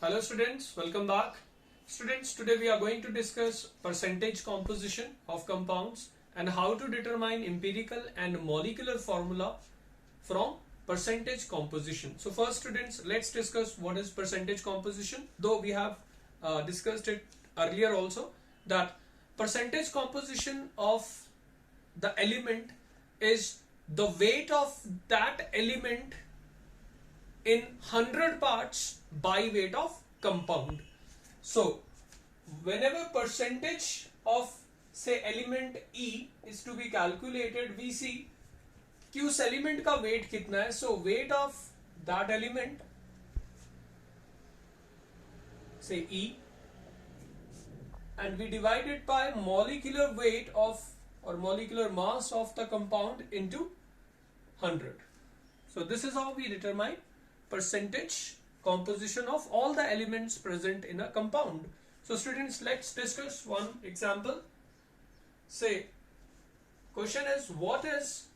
Hello students, welcome back. Students, today we are going to discuss percentage composition of compounds and how to determine empirical and molecular formula from percentage composition. So first students, let's discuss what is percentage composition. Though we have discussed it earlier also, that percentage composition of the element is the weight of that element in 100 parts by weight of compound. So whenever percentage of say element E is to be calculated, we see कि उस element का weight कितना है. So weight of that element, say E, and we divide it by molecular weight of or molecular mass of the compound into 100. So this is how we determine percentage composition of all the elements present in a compound. So students, let's discuss one example. Say question is, what is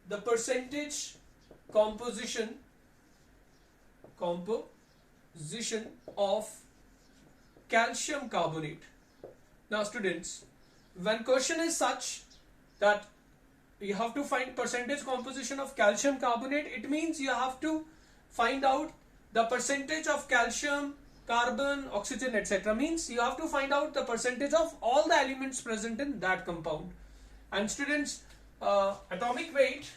the percentage composition of calcium carbonate? Now students, when question is such that you have to find percentage composition of calcium carbonate, it means you have to find out the percentage of calcium, carbon, oxygen, etc. Means you have to find out the percentage of all the elements present in that compound. And students, atomic weight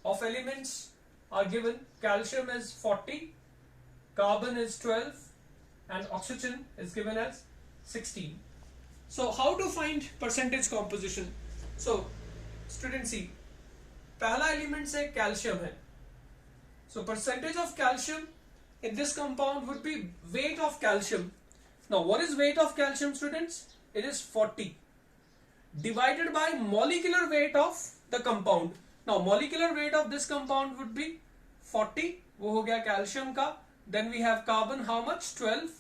of elements are given. Calcium is 40, carbon is 12, and oxygen is given as 16. So how to find percentage composition? So students, see, पहला element से calcium है. So percentage of calcium in this compound would be weight of calcium. Now what is weight of calcium, students? It is 40 divided by molecular weight of the compound. Now molecular weight of this compound would be 40, वो हो गया calcium का. Then we have carbon, how much? 12,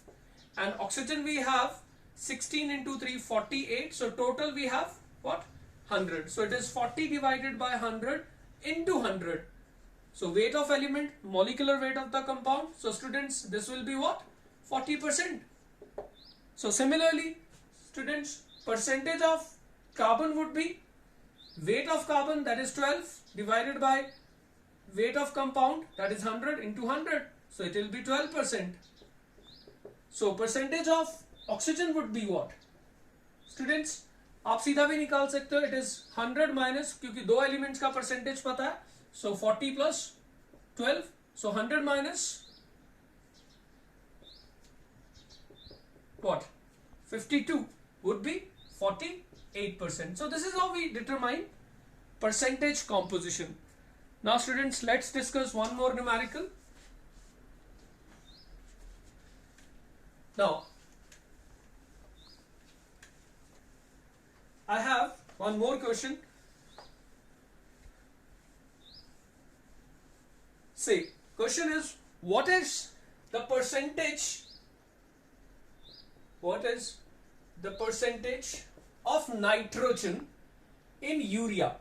and oxygen we have 16 into 3, 48. So total we have what? 100. So it is 40 divided by 100 into 100. So weight of element, molecular weight of the compound. So students, this will be what? 40%. So similarly, students, percentage of carbon would be weight of carbon, that is 12, divided by weight of compound, that is 100 into 100. So it will be 12%. So percentage of oxygen would be what? Students, आप सीधा भी निकाल सकते हो. It is 100 minus, क्योंकि दो elements का percentage पता है. सो 40 plus 12, so 100 minus what? 52 would be 48%. So this is how we determine percentage composition. Now students, let's discuss one more numerical. Now I have one more question. Say, question is, what is the percentage of nitrogen in urea?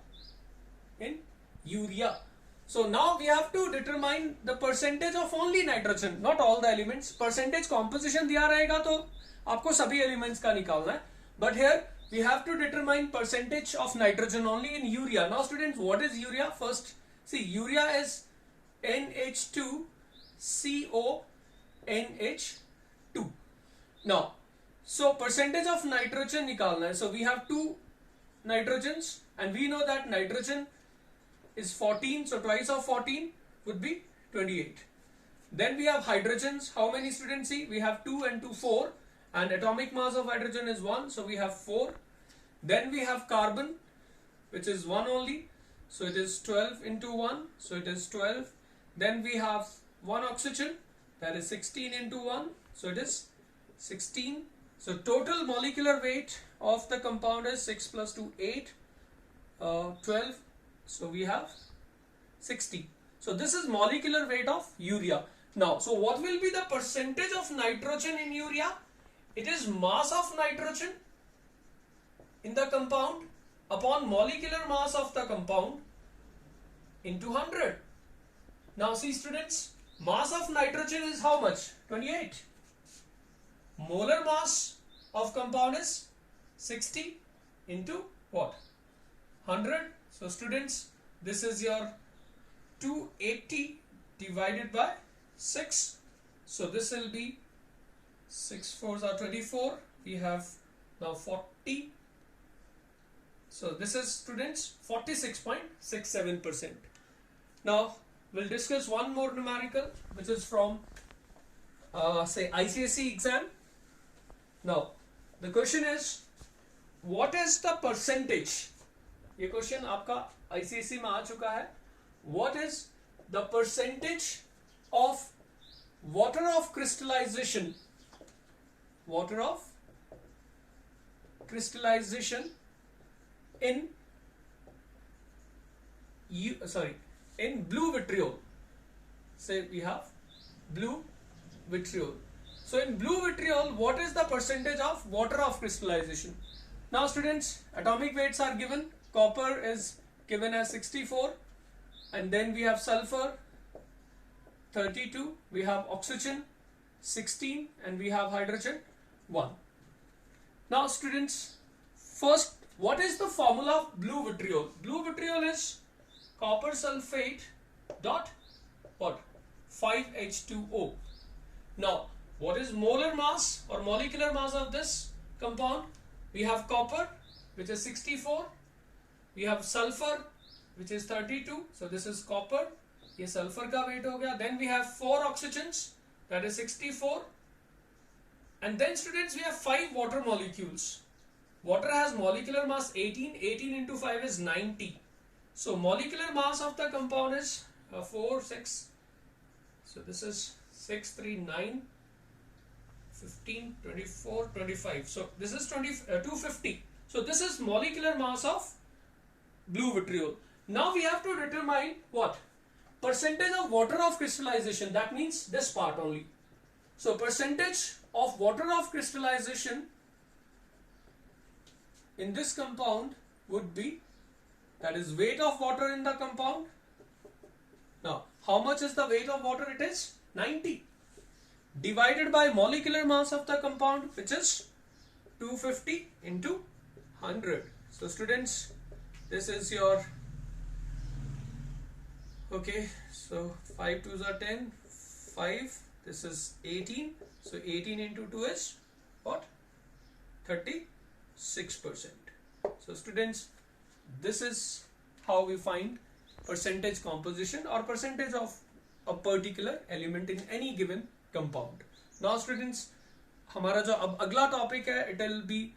So now we have to determine the percentage of only nitrogen, not all the elements. Percentage composition दिया रहेगा तो आपको सभी elements का निकालना है. But here we have to determine percentage of nitrogen only in urea. Now students, what is urea? First, see, urea is NH2CONH2. Now, so percentage of nitrogen निकालना है. So we have two nitrogens and we know that nitrogen is 14. So twice of 14 would be 28. Then we have hydrogens. How many, students? See, we have 2 and 2, 4. And atomic mass of hydrogen is 1, so we have 4. Then we have carbon, which is 1 only, so it is 12 into 1, so it is 12. Then we have 1 oxygen, that is 16 into 1, so it is 16. So total molecular weight of the compound is 6 plus 2, 8, 12, so we have 60. So this is molecular weight of urea. Now, so what will be the percentage of nitrogen in urea? It is mass of nitrogen in the compound upon molecular mass of the compound into 100. Now see students, Mass of nitrogen is how much? 28. Molar mass of compound is 60 into what? 100. So students, this is your 280 divided by 6. So this will be 6 fours are 24. We have now 40. So this is students 46.67%. Now we'll discuss one more numerical which is from say ICSE exam. Now the question is, what is the percentage? ये question आपका ICSE में आ चुका है. What is the percentage of water of crystallization in in blue vitriol? Say we have blue vitriol. So in blue vitriol, what is the percentage of water of crystallization? Now students, atomic weights are given. Copper is given as 64, and then we have sulfur 32, we have oxygen 16, and we have hydrogen 1. Now students, first, what is the formula of blue vitriol? Blue vitriol is copper sulfate dot what? 5H2O. Now, what is molar mass or molecular mass of this compound? We have copper, which is 64. We have sulfur, which is 32. So this is copper. ये sulfur का weight हो गया. Then we have 4 oxygens, that is 64. And then students, we have 5 water molecules. Water has molecular mass 18. 18 into 5 is 90. So molecular mass of the compound is 4, 6. So this is 6, 3, 9, 15, 24, 25. So this is 250. So this is molecular mass of blue vitriol. Now we have to determine what? Percentage of water of crystallization. That means this part only. So percentage of water of crystallization in this compound would be, that is weight of water in the compound. Now how much is the weight of water? It is 90 divided by molecular mass of the compound, which is 250 into 100. So students, this is your, okay, so 5 2s are 10, 5, this is 18, so 18 into 2 is what? 36%. So students, this is how we find percentage composition or percentage of a particular element in any given compound. Now students, हमारा जो अब अगला topic है, it will be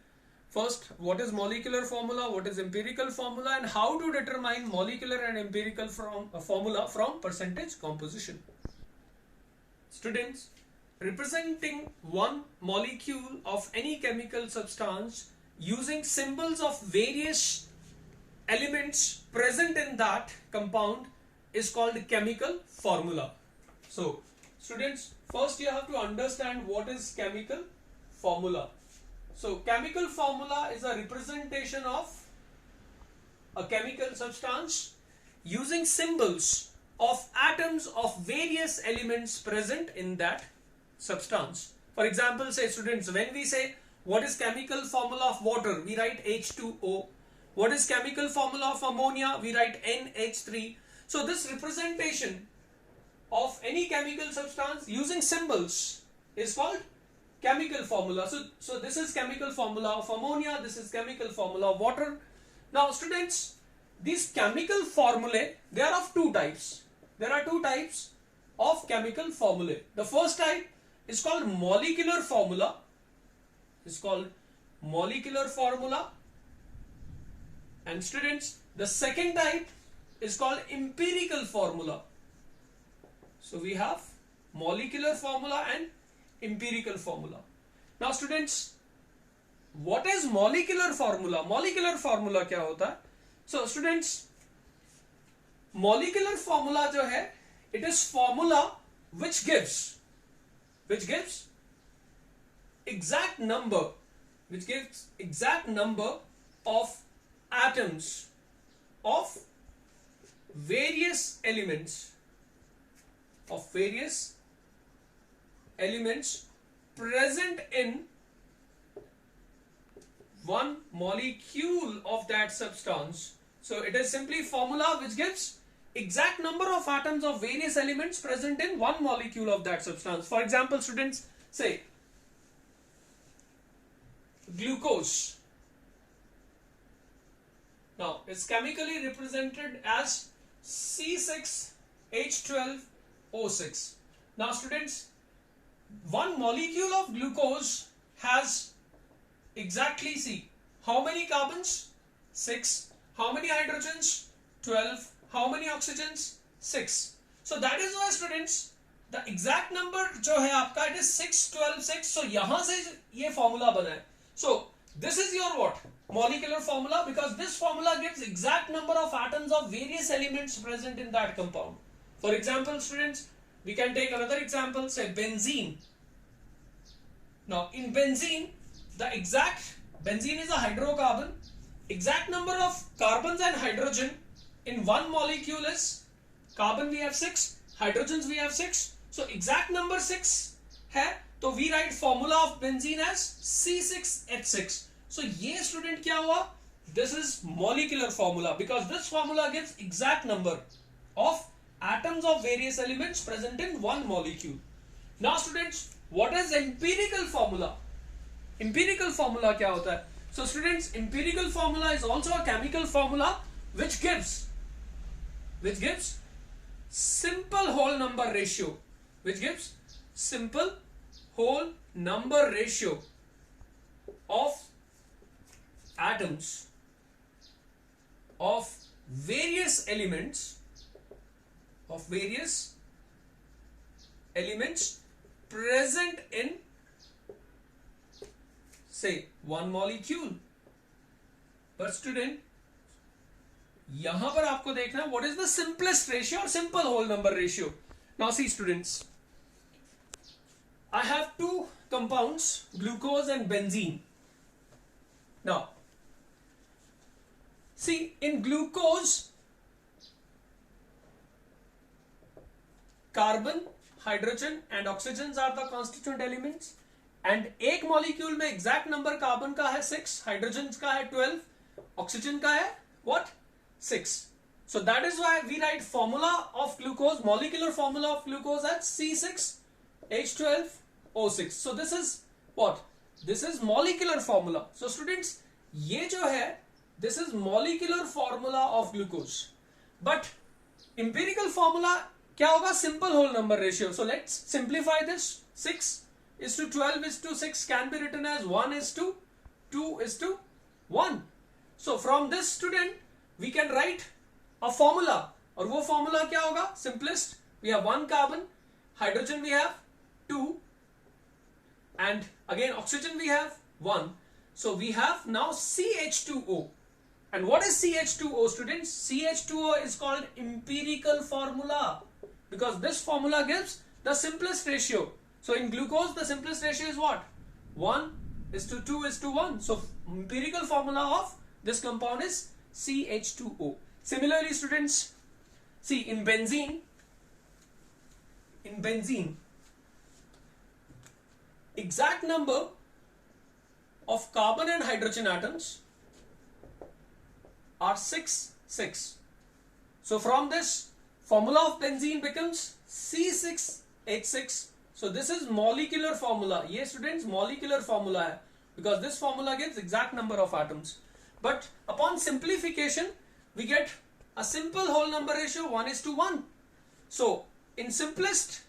first, what is molecular formula, what is empirical formula, and how to determine molecular and empirical formula from percentage composition. Students, representing one molecule of any chemical substance using symbols of various elements present in that compound is called chemical formula. So students, first you have to understand what is chemical formula. So chemical formula is a representation of a chemical substance using symbols of atoms of various elements present in that substance. For example, say students, when we say what is chemical formula of water, we write H2O. What is chemical formula of ammonia? We write NH3. So this representation of any chemical substance using symbols is called chemical formula. So this is chemical formula of ammonia, this is chemical formula of water. Now students, these chemical formulae, they are of two types. There are two types of chemical formulae. The first type is called molecular formula. It's called molecular formula. And students, the second type is called empirical formula. So we have molecular formula and empirical formula. Now students, what is molecular formula? Molecular formula क्या होता है? So students, molecular formula जो है, it is formula which gives exact number of atoms of various elements of various elements present in one molecule of that substance. So it is simply formula which gives exact number of atoms of various elements present in one molecule of that substance. For example, students, say glucose. Now it's chemically represented as C6H12O6. Now students, one molecule of glucose has exactly, see, how many carbons? 6. How many hydrogens? 12. How many oxygens? 6. So that is why students, the exact number जो है आपका, it is 6, 12, 6. So यहाँ से ये formula बना है. So this is your what? Molecular formula, because this formula gives exact number of atoms of various elements present in that compound. For example, students, we can take another example, say benzene. Now in benzene, the exact, benzene is a hydrocarbon, exact number of carbons and hydrogen in one molecule is, carbon we have 6, hydrogens we have 6, so exact number 6 है, तो we write formula of benzene as C6H6. So ये student क्या हुआ? This is molecular formula, because this formula gives exact number of atoms of various elements present in one molecule. Now students, what is empirical formula? Empirical formula क्या होता है? So students, empirical formula is also a chemical formula which gives simple whole number ratio, which gives simple whole number ratio of atoms of various elements present in, say, one molecule. But student, यहां पर आपको देखना what is the simplest ratio or simple whole number ratio. Now see students, I have two compounds, glucose and benzene. Now see, in glucose, carbon, hydrogen and oxygens are the constituent elements, and एक molecule में exact number carbon का है 6, hydrogens का है 12, oxygen का है what? 6. So that is why we write formula of glucose, molecular formula of glucose as C6H12O6. So this is what? This is molecular formula. So students, ये जो है, this is molecular formula of glucose. But empirical formula क्या होगा? Simple whole number ratio. So let's simplify this. 6:12:6 can be written as 1:2:1. So from this student, we can write a formula. और वो formula क्या होगा? Simplest. We have one carbon, hydrogen we have 2, and again oxygen we have 1. So we have now CH2O. And what is CH2O, students? CH2O is called empirical formula, because this formula gives the simplest ratio. So in glucose, the simplest ratio is what? 1:2:1. So empirical formula of this compound is CH2O. Similarly, students, see in benzene, exact number of carbon and hydrogen atoms are 6, 6. So from this, formula of benzene becomes C6H6. So this is molecular formula. Yes students, molecular formula hai, because this formula gives exact number of atoms. But upon simplification, we get a simple whole number ratio 1:1. So in simplest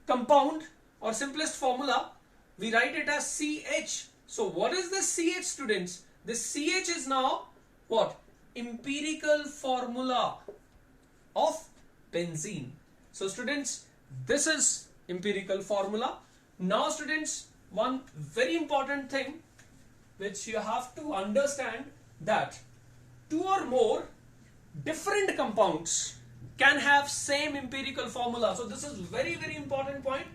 compound or simplest formula, we write it as CH. So what is this CH, students? This CH is now what? Empirical formula of benzene. So students, this is empirical formula. Now students, one very important thing which you have to understand, that two or more different compounds can have same empirical formula. So this is very, very important point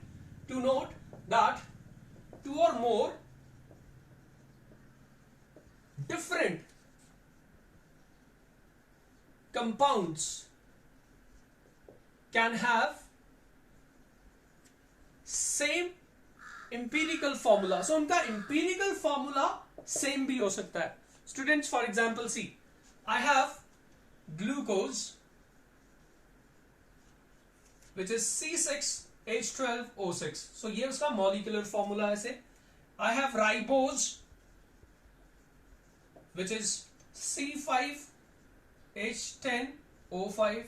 to note, that two or more different compounds can have same empirical formula. So उनका empirical formula same भी हो सकता है. Students, for example, see, I have glucose, which is C6H12O6. So ये उसका molecular formula है से. I have ribose, which is C5H10O5.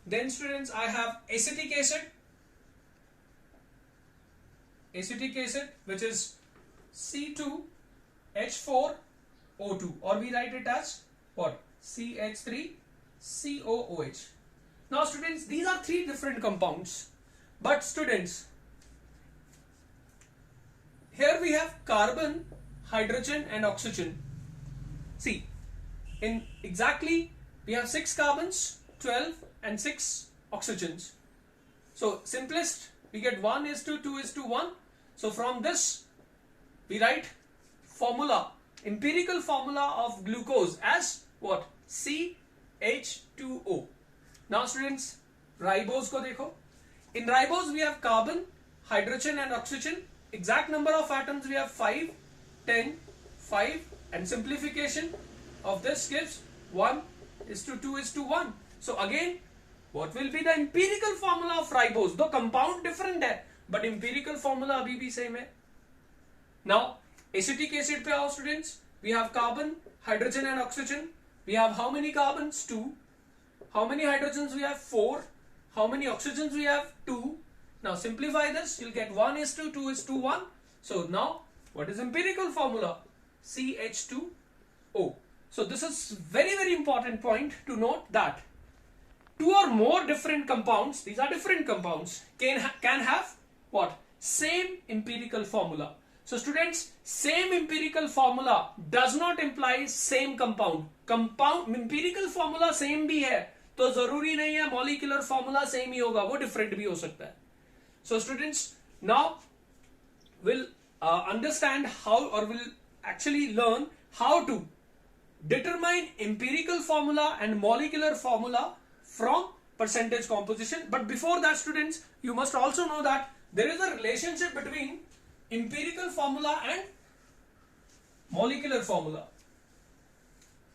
Then students, I have acetic acid, which is C2H4O2, or we write it as what? CH3COOH. Now students, these are three different compounds, but students, here we have carbon, hydrogen and oxygen. See, in exactly we have 6 carbons, 12 and 6 oxygens. So simplest, we get 1:2:1. So from this we write formula, empirical formula of glucose as what? CH2O. Now students, ribose ko dekho. In ribose we have carbon, hydrogen and oxygen. Exact number of atoms we have 5, 10, 5, and simplification of this gives 1:2:1. So again, what will be the empirical formula of ribose? The compound different hai, but empirical formula abhi bhi same hai. Now acetic acid pe aao students, we have carbon, hydrogen and oxygen. We have how many carbons? 2. How many hydrogens we have? 4. How many oxygens we have? 2. Now simplify this, you'll get 1:2:1. So now what is empirical formula? CH2O. So this is very important point to note, that two or more different compounds, these are different compounds, can have what? Same empirical formula. So students, same empirical formula does not imply same compound. Empirical formula same भी है तो जरूरी नहीं है molecular formula same ही होगा, वो different भी हो सकता है. So students, now we'll understand how, or we'll actually learn how to determine empirical formula and molecular formula from percentage composition. But before that students, you must also know that there is a relationship between empirical formula and molecular formula.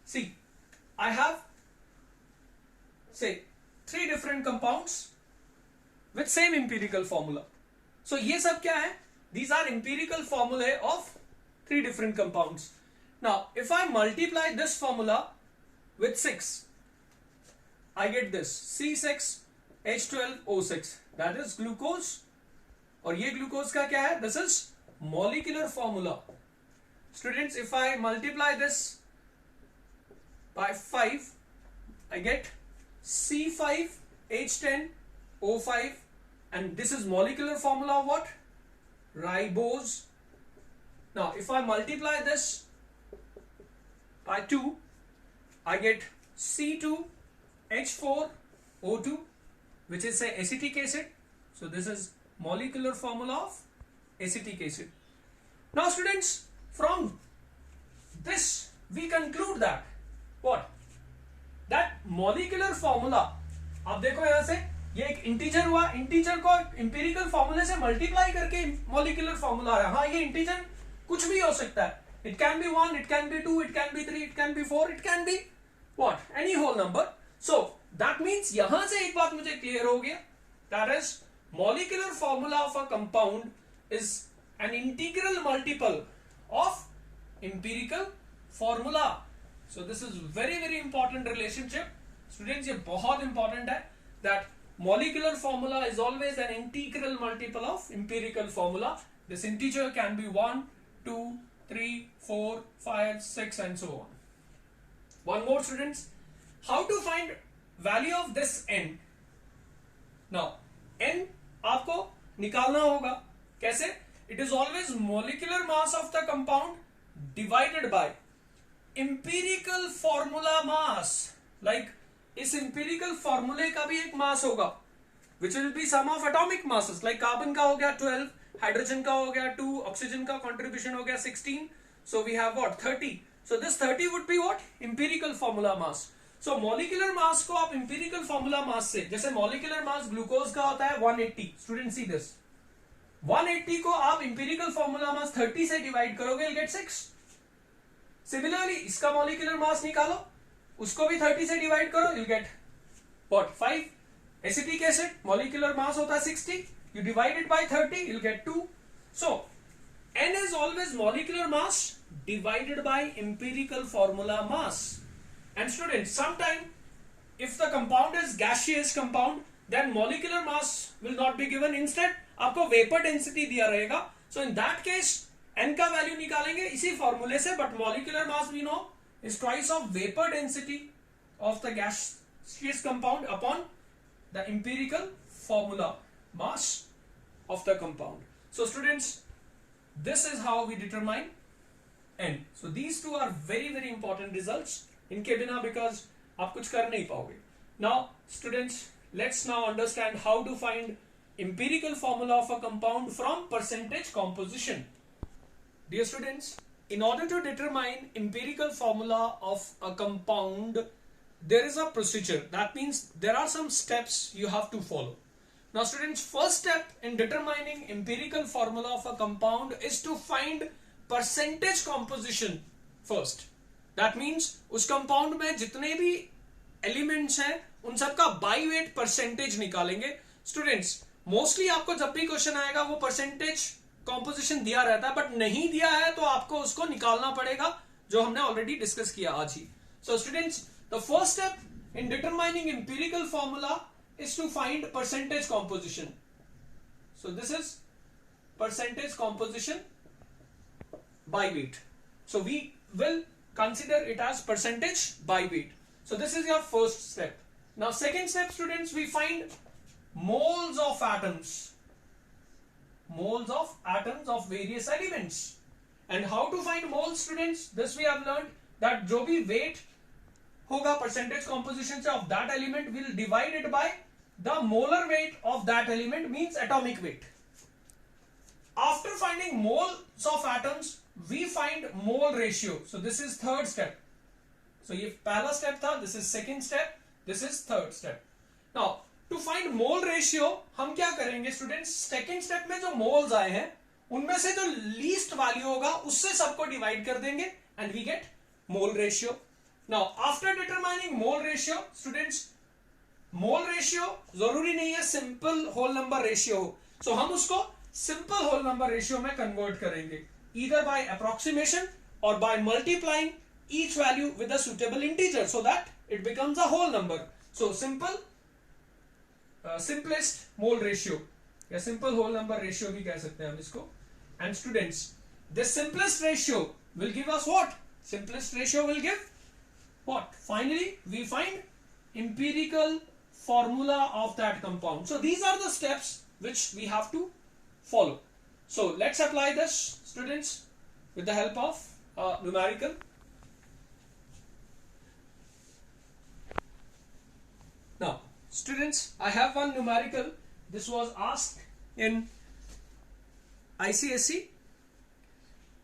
See, I have say 3 different compounds with same empirical formula. So ये सब क्या है? These are empirical formulae of 3 different compounds. Now if I multiply this formula with 6, I get this C6H12O6, that is glucose. और ये glucose का क्या है? This is molecular formula. Students, if I multiply this by 5, I get C5H10O5, and this is molecular formula of what? Ribose. Now if I multiply this by 2, I get C2H4O2, which is say acetic acid. So this is molecular formula of acetic acid. Now students, from this we conclude that what? That molecular formula, आप देखो यहां से ये एक integer हुआ, integer को empirical फॉर्मूले से मल्टीप्लाई करके मॉलिक्यूलर फॉर्मूला आ रहा है. हाँ, ये इंटीजर कुछ भी हो सकता है. It can be 1, it can be 2, it can be 3, it can be 4, it can be what? Any whole number. So that means यहां से एक बात मुझे क्लियर हो गया, that is molecular formula of a compound is an integral multiple of empirical formula. So this is very important relationship. Students, ये बहुत important है that molecular formula is always an integral multiple of empirical formula. This integer can be 1, 2, 3, 4, 5, 6 and so on. One more students, how to find value of this n? Now n आपको निकालना होगा. कैसे? It is always molecular mass of the compound divided by empirical formula mass. Like इस empirical फॉर्मूले का भी एक mass होगा which will be sum of atomic masses. Like carbon का हो गया 12, हाइड्रोजन का हो गया 2, ऑक्सीजन का कंट्रीब्यूशन हो गया 16. So we have what? 30. So this 30 would be what? Empirical formula mass. So molecular mass को आप इंपीरिकल फॉर्मूला मास से, जैसे मॉलिक्यूलर मास ग्लूकोज का होता है 180. स्टूडेंट सी दिस, 180 को आप इंपीरिकल फॉर्मूला मास 30 से डिवाइड करोगे, you'll get 6. सिमिलरली इसका मॉलिक्यूलर मास निकालो, उसको भी 30 से डिवाइड करो, you'll get what? 5. Acetic acid molecular mass होता है 60, you divide it by 30, you'll get 2. So N is always molecular mass divided by empirical formula mass. And students, sometime if the compound is gaseous compound, then molecular mass will not be given. Instead आपको vapour density दिया रहेगा. So in that case n का value निकालेंगे इसी फॉर्मूले से, but molecular mass we know is twice of vapor density of the gaseous compound upon the empirical formula mass of the compound. So students, this is how we determine n. So these two are very very important results. इनके बिना because आप कुछ कर नहीं पाओगे. Now students, let's now understand how to find empirical formula of a compound from percentage composition. Dear students, in order to determine empirical formula of a compound, there is a procedure. That means there are some steps you have to follow. Now students, first step in determining empirical formula of a compound is to find percentage composition first. That means उस compound में जितने भी elements हैं उन सबका by weight percentage निकालेंगे. Students, mostly आपको जब भी क्वेश्चन आएगा वो परसेंटेज कॉम्पोजिशन दिया रहता है, बट नहीं दिया है तो आपको उसको निकालना पड़ेगा, जो हमने ऑलरेडी डिस्कस किया आज ही. So students, the first step in determining empirical formula is to find percentage composition. So this is percentage composition by weight. So we will consider it as percentage by weight. So this is your first step. Now second step students, we find moles of atoms of various elements. And how to find moles, students? This we have learned that जो भी weight होगा percentage composition से of that element, will divide it by the molar weight of that element, means atomic weight. After finding moles of atoms, we find mole ratio. So this is third step. So ये पहला step था, this is second step, this is third step. Now to find mole ratio हम क्या करेंगे students, second step में जो moles आए हैं उनमें से जो लीस्ट वैल्यू होगा उससे सबको डिवाइड कर देंगे and we get mole ratio. Now after determining mole ratio, students mole ratio जरूरी नहीं है सिंपल होल नंबर रेशियो हो, सो हम उसको सिंपल होल नंबर रेशियो में कन्वर्ट करेंगे, ईदर बाय अप्रोक्सीमेशन और by multiplying each value with a suitable integer so that it becomes a whole number. So simple simplest mole ratio या simple whole number ratio भी कह सकते हैं हम इसको. And students, this simplest ratio will give us what? Simplest ratio will give what? Finally, we find empirical formula of that compound. So these are the steps which we have to follow. So let's apply this, students, with the help of numerical. Now students, I have one numerical. This was asked in ICSE.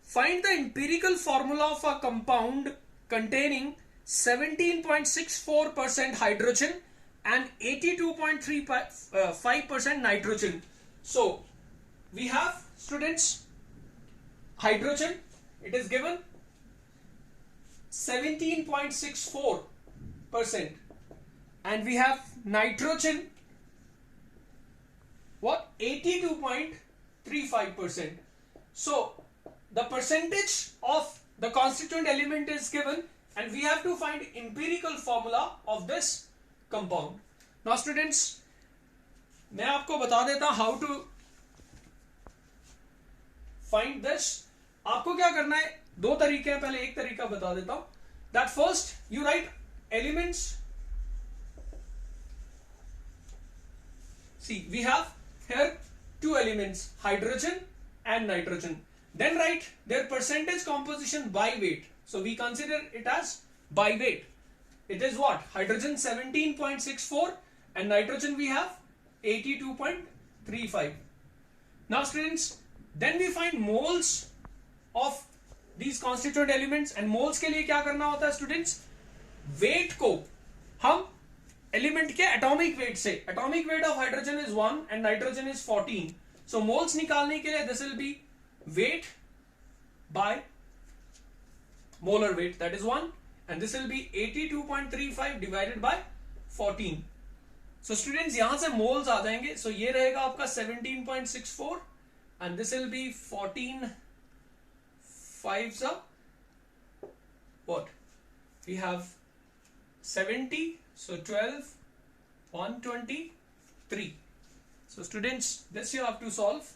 Find the empirical formula of a compound containing 17.64% hydrogen and 82.35% nitrogen. So we have, students, hydrogen, it is given 17.64%. And we have nitrogen, what? 82.35%. So the percentage of the constituent element is given and we have to find empirical formula of this compound. Now students, मैं आपको बता देता how to find this. आपको क्या करना है, दो तरीके हैं, पहले एक तरीका बता देता हूं. That first you write elements. See, we have here two elements, hydrogen and nitrogen. Then write their percentage composition by weight. So we consider it as by weight. It is what? Hydrogen 17.64 and nitrogen we have 82.35. Now students, then we find moles of these constituent elements. And moles के लिए क्या करना होता है students? Weight को हम element के atomic weight से, atomic weight of hydrogen is 1 and nitrogen is 14. So moles निकालने के लिए this will be weight by molar weight, that is 1, and this will be 82.35 divided by 14. So students यहां से moles आ जाएंगे. So ये रहेगा आपका 17.64 and this will be 14 5s are what? We have 70, so 12, 123. So students, this you have to solve.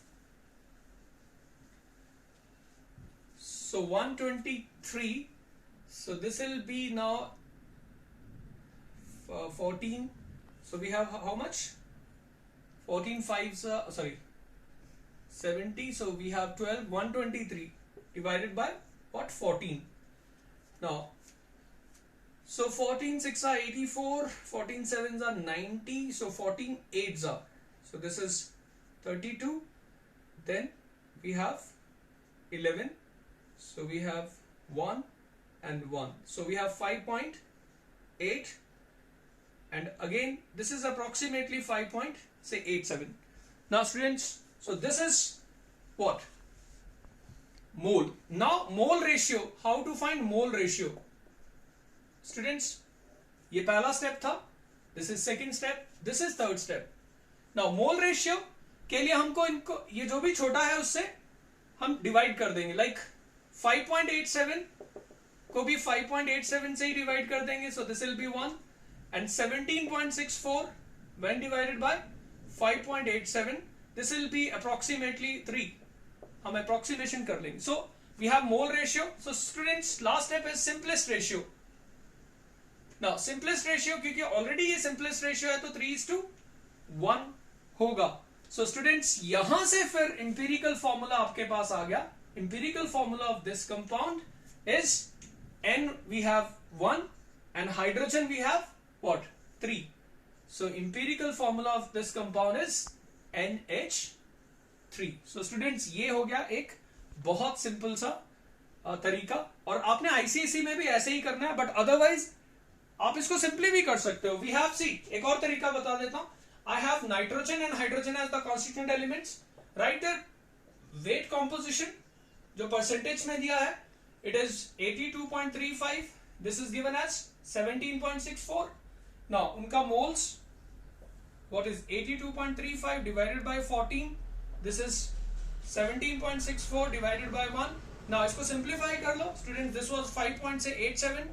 So 123, so this will be now 14. So we have how much? 14 5s, sorry, 70, so we have 12, 123 divided by what? 14. Now, so 14 6 are 84, 14 7s are 90, so 14 8s are, so this is 32, then we have 11, so we have 1 and 1, so we have 5.8, and again this is approximately 5.87. Now students, so this is what? Mole. Now mole ratio, how to find mole ratio? Students, ये पहला step था, this is second step, this is third step. Now mole ratio के लिए हमको इनको ये जो भी छोटा है उससे हम डिवाइड कर देंगे. Like 5.87 को भी 5.87 से ही डिवाइड कर देंगे, so this will be 1, and 17.64 when divided by 5.87, this will be approximately 3. हम approximation कर लेंगे. So we have mole ratio. So students, last step is simplest ratio. Now simplest ratio, क्योंकि already ये simplest ratio है तो 3:1 होगा. So students, यहां से फिर empirical formula आपके पास आ गया. Empirical formula of this compound is N we have 1 and hydrogen we have what? 3. So empirical formula of this compound is NH3. So students, ये हो गया एक बहुत सिंपल सा तरीका, और आपने आईसीएसई में भी ऐसे ही करना है, बट अदरवाइज आप इसको सिंपली भी कर सकते हो. वी हैव सी, एक और तरीका बता देता हूं. I have nitrogen and hydrogen as the constituent elements. Right their weight composition जो परसेंटेज में दिया है, it is 82.35. This is given as 17.64. Now उनका moles, what is 82.35 divided by 14? This is 17.64 divided by 1. Now इसको simplify कर लो students. This was 5.87.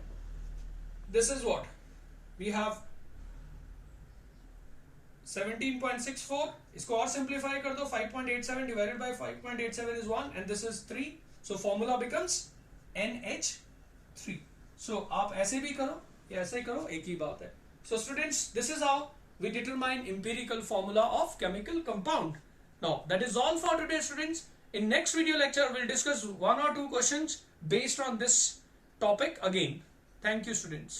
This is what we have 17.64. इसको और simplify कर दो. 5.87 divided by 5.87 is 1 and this is 3. So formula becomes NH3. So आप ऐसे भी करो या ऐसे करो, एक ही बात है. So students, this is how we determine empirical formula of chemical compound. Now that is all for today students. In next video lecture we'll discuss 1 or 2 questions based on this topic again. Thank you students.